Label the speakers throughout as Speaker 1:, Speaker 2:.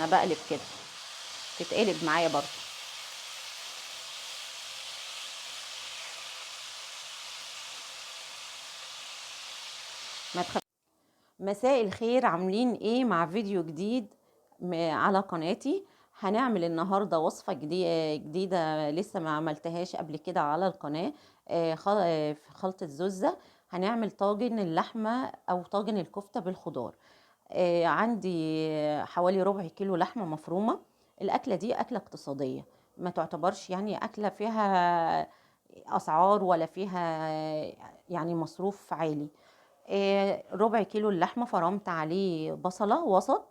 Speaker 1: انا بقلب كده تتقلب معايا برضو. ما تخ... مساء الخير، عاملين ايه؟ مع فيديو جديد على قناتي. هنعمل النهارده وصفه جديده لسه ما عملتهاش قبل كده على القناه. في خلطه زوزه. هنعمل طاجن اللحمه او طاجن الكفته بالخضار. عندي حوالي ربع كيلو لحمه مفرومه. الاكله دي اكله اقتصاديه، ما تعتبرش يعني اكله فيها اسعار ولا فيها يعني مصروف عالي. ربع كيلو اللحمه فرمت عليه بصله وسط،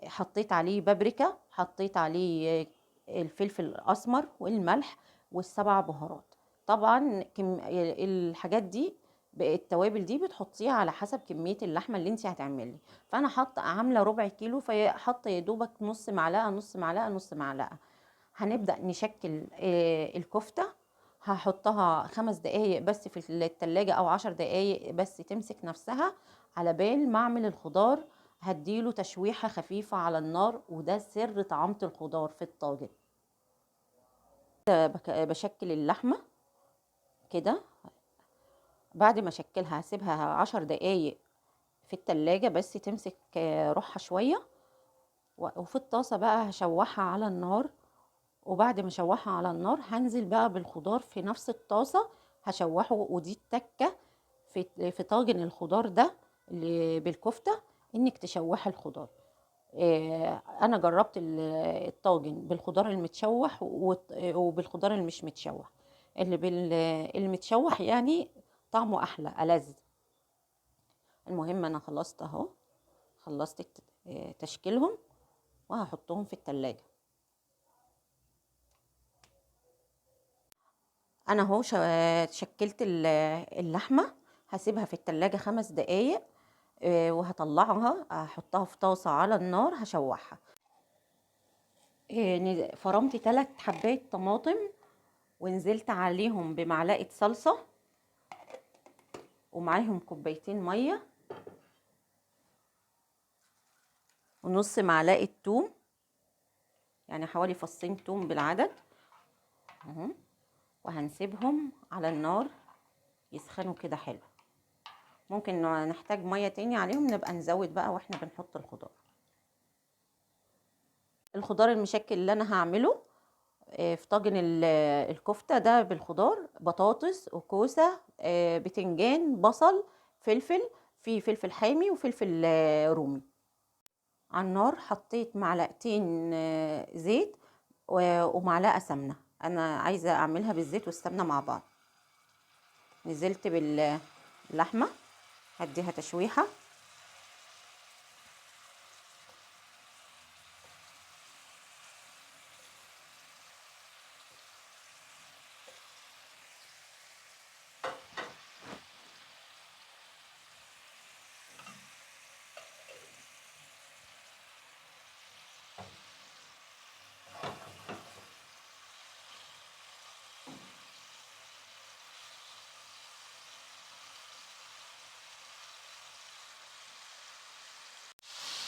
Speaker 1: حطيت عليه بابريكا، حطيت عليه الفلفل الاسمر والملح والسبع بهارات. طبعا الحاجات دي، التوابل دي بتحطيها على حسب كميه اللحمه اللي انت هتعملي. فانا عامله ربع كيلو، فحط يا دوبك نص معلقه نص معلقه نص معلقه. هنبدأ نشكل الكفتة. هحطها 5 دقايق بس في التلاجة او 10 دقايق بس تمسك نفسها، على بال ما اعمل الخضار. هديله تشويحة خفيفة على النار، وده سر طعامة الخضار في الطاجن. بشكل اللحمة كده. بعد ما اشكلها هسيبها 10 دقايق في التلاجة بس تمسك روحها شوية. وفي الطاسة بقى هشوحها على النار. وبعد ما اشوحها على النار هنزل بقى بالخضار في نفس الطاسه، هشوحه. ودي التكه في طاجن الخضار ده اللي بالكفته، انك تشوحي الخضار. انا جربت الطاجن بالخضار المتشوح وبالخضار اللي مش متشوح. المتشوح يعني طعمه احلى ألذ. المهم انا خلصت اهو، خلصت تشكيلهم، وهحطهم في التلاجة. انا اهو شكلت اللحمه. هسيبها في التلاجة 5 دقايق. وهطلعها احطها في طاسه على النار هشوحها. فرمت 3 حبات طماطم، ونزلت عليهم بمعلقه صلصه، ومعاهم كوبايتين ميه، ونص معلقه توم، يعني حوالي فصين توم بالعدد اهو. وهنسيبهم على النار يسخنوا كده حلو. ممكن نحتاج ميه تاني عليهم، نبقى نزود بقى واحنا بنحط الخضار. الخضار المشكل اللي انا هعمله في طاجن الكفتة ده بالخضار: بطاطس وكوسة، بتنجان، بصل، فلفل، في فلفل حامي وفلفل رومي. على النار حطيت معلقتين زيت ومعلقة سمنة. انا عايزة اعملها بالزيت والسمنة مع بعض. نزلت باللحمة، هديها تشويحة.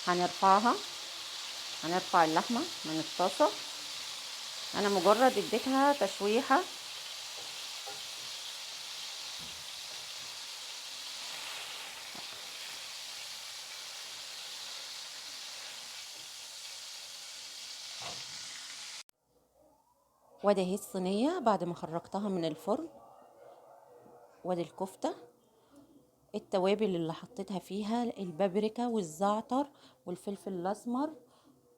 Speaker 1: هنرفعها، هنرفع اللحمة من الطاسة. انا مجرد اديتها تشويحة. وادي اهي الصينية بعد ما خرجتها من الفرن. وادي الكفتة. التوابل اللي حطيتها فيها: البابريكا والزعتر والفلفل الاسمر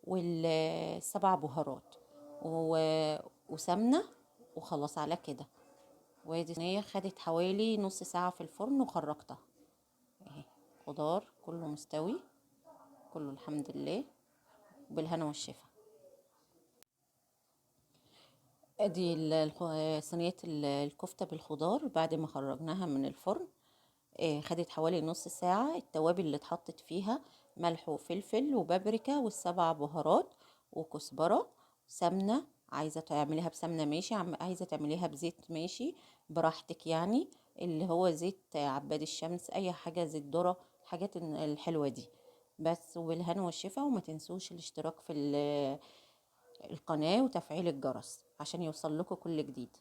Speaker 1: والسبع بهارات وسمنة. وخلاص على كده. وادي الصينية خدت حوالي نص ساعة في الفرن وخرجتها اهي. خضار كله مستوي، كله الحمد لله، بالهنا والشفا. ادي صينية الكفتة بالخضار بعد ما خرجناها من الفرن. خدت حوالي نص ساعة. التوابل اللي اتحطت فيها: ملح وفلفل وبابريكا والسبع بهارات وكزبرة، سمنة. عايزة تعمليها بسمنة ماشي، عايزة تعمليها بزيت ماشي، براحتك يعني. اللي هو زيت عباد الشمس، اي حاجة، زيت ذرة، الحاجات الحلوة دي. بس وبالهنا والشفا، وما تنسوش الاشتراك في القناة وتفعيل الجرس عشان يوصل لكم كل جديد.